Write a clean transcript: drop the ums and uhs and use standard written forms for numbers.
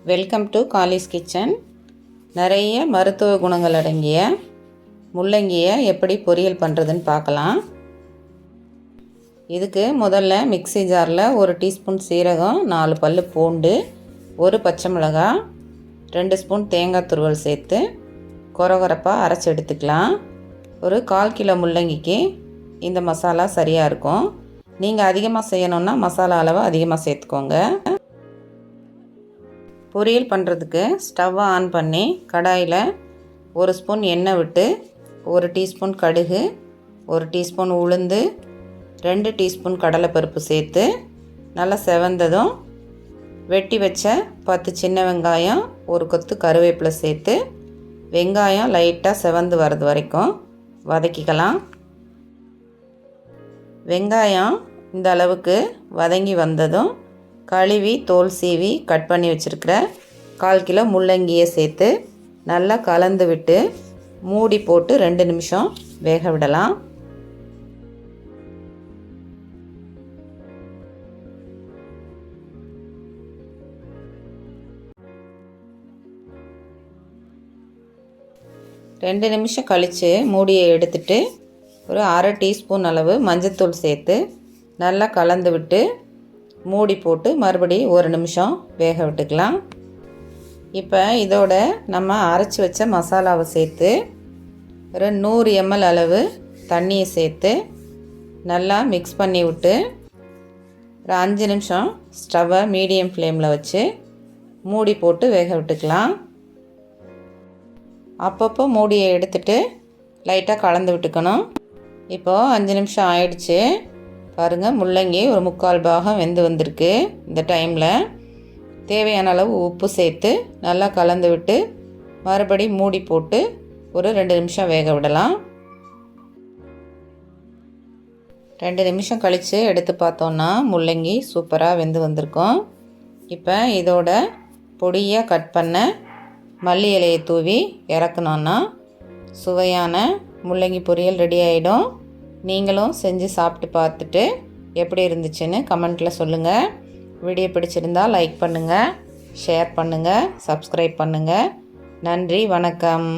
Welcome to Kallis kitchen. நிறைய மருத்துவ குணங்கள் அடங்கிய முள்ளங்கியை எப்படி பொரியல் பண்ணுறதுன்னு பார்க்கலாம். இதுக்கு முதல்ல மிக்ஸி ஜாரில் 1 டீஸ்பூன் சீரகம், 4 பல் பூண்டு, 1 பச்சை மிளகாய், 2 ஸ்பூன் தேங்காய் துருவல் சேர்த்து கொரகொரப்பாக அரைச்சி எடுத்துக்கலாம். ஒரு 1/4 கிலோ முள்ளங்கிக்கு இந்த மசாலா சரியாக இருக்கும். நீங்கள் அதிகமாக செய்யணுன்னா மசாலா அளவை அதிகமாக சேர்த்துக்கோங்க. பொரியல் பண்ணுறதுக்கு ஸ்டவ்வை ஆன் பண்ணி கடாயில் 1 ஸ்பூன் எண்ணெய் விட்டு 1 டீஸ்பூன் கடுகு, 1 டீஸ்பூன் உளுந்து, 2 டீஸ்பூன் கடலைப்பருப்பு சேர்த்து நல்லா செவந்ததும் வெட்டி வச்ச 10 சின்ன வெங்காயம், 1 கொத்து கருவேப்பிலை சேர்த்து வெங்காயம் லைட்டாக செவந்து வர்றது வரைக்கும் வதக்கிக்கலாம். வெங்காயம் இந்த அளவுக்கு வதங்கி வந்ததும் கழுவி தோல் சீவி கட் பண்ணி வச்சுருக்கிற 1/4 கிலோ முள்ளங்கியை சேர்த்து நல்லா கலந்து விட்டு மூடி போட்டு 2 நிமிஷம் வேக விடலாம். ரெண்டு நிமிஷம் கழித்து மூடியை எடுத்துட்டு ஒரு 1/2 டீஸ்பூன் அளவு மஞ்சத்தூள் சேர்த்து நல்லா கலந்து விட்டு மூடி போட்டு மறுபடியும் 1 நிமிஷம் வேக விட்டுக்கலாம். இப்போ இதோட நம்ம அரைச்சி வச்ச மசாலாவை சேர்த்து ஒரு 100 ml அளவு தண்ணியை சேர்த்து நல்லா மிக்ஸ் பண்ணி விட்டு ஒரு 5 நிமிஷம் ஸ்டவ்வை மீடியம் ஃப்ளேமில் வச்சு மூடி போட்டு வேக விட்டுக்கலாம். அப்பப்போ மூடியை எடுத்துட்டு லைட்டாக கலந்து விட்டுக்கணும். இப்போது 5 நிமிஷம் ஆயிடுச்சு. பாருங்கள், முள்ளங்கி ஒரு 3/4 பாகம் வெந்து வந்திருக்கு. இந்த டைமில் தேவையான அளவு உப்பு சேர்த்து நல்லா கலந்து விட்டு மறுபடி மூடி போட்டு ஒரு 2 நிமிஷம் வேக விடலாம். 2 நிமிஷம் கழித்து எடுத்து பார்த்தோன்னா முள்ளங்கி சூப்பராக வெந்து வந்திருக்கும். இப்போ இதோட பொடியாக கட் பண்ண மல்லி இலையை தூவி இறக்கணுன்னா சுவையான முள்ளங்கி பொரியல் ரெடி ஆகிடும். நீங்களும் செஞ்சு சாப்பிட்டு பார்த்துட்டு எப்படி இருந்துச்சுன்னு கமெண்ட்டில் சொல்லுங்கள். வீடியோ பிடிச்சிருந்தால் லைக் பண்ணுங்கள், ஷேர் பண்ணுங்கள், சப்ஸ்கிரைப் பண்ணுங்கள். நன்றி, வணக்கம்.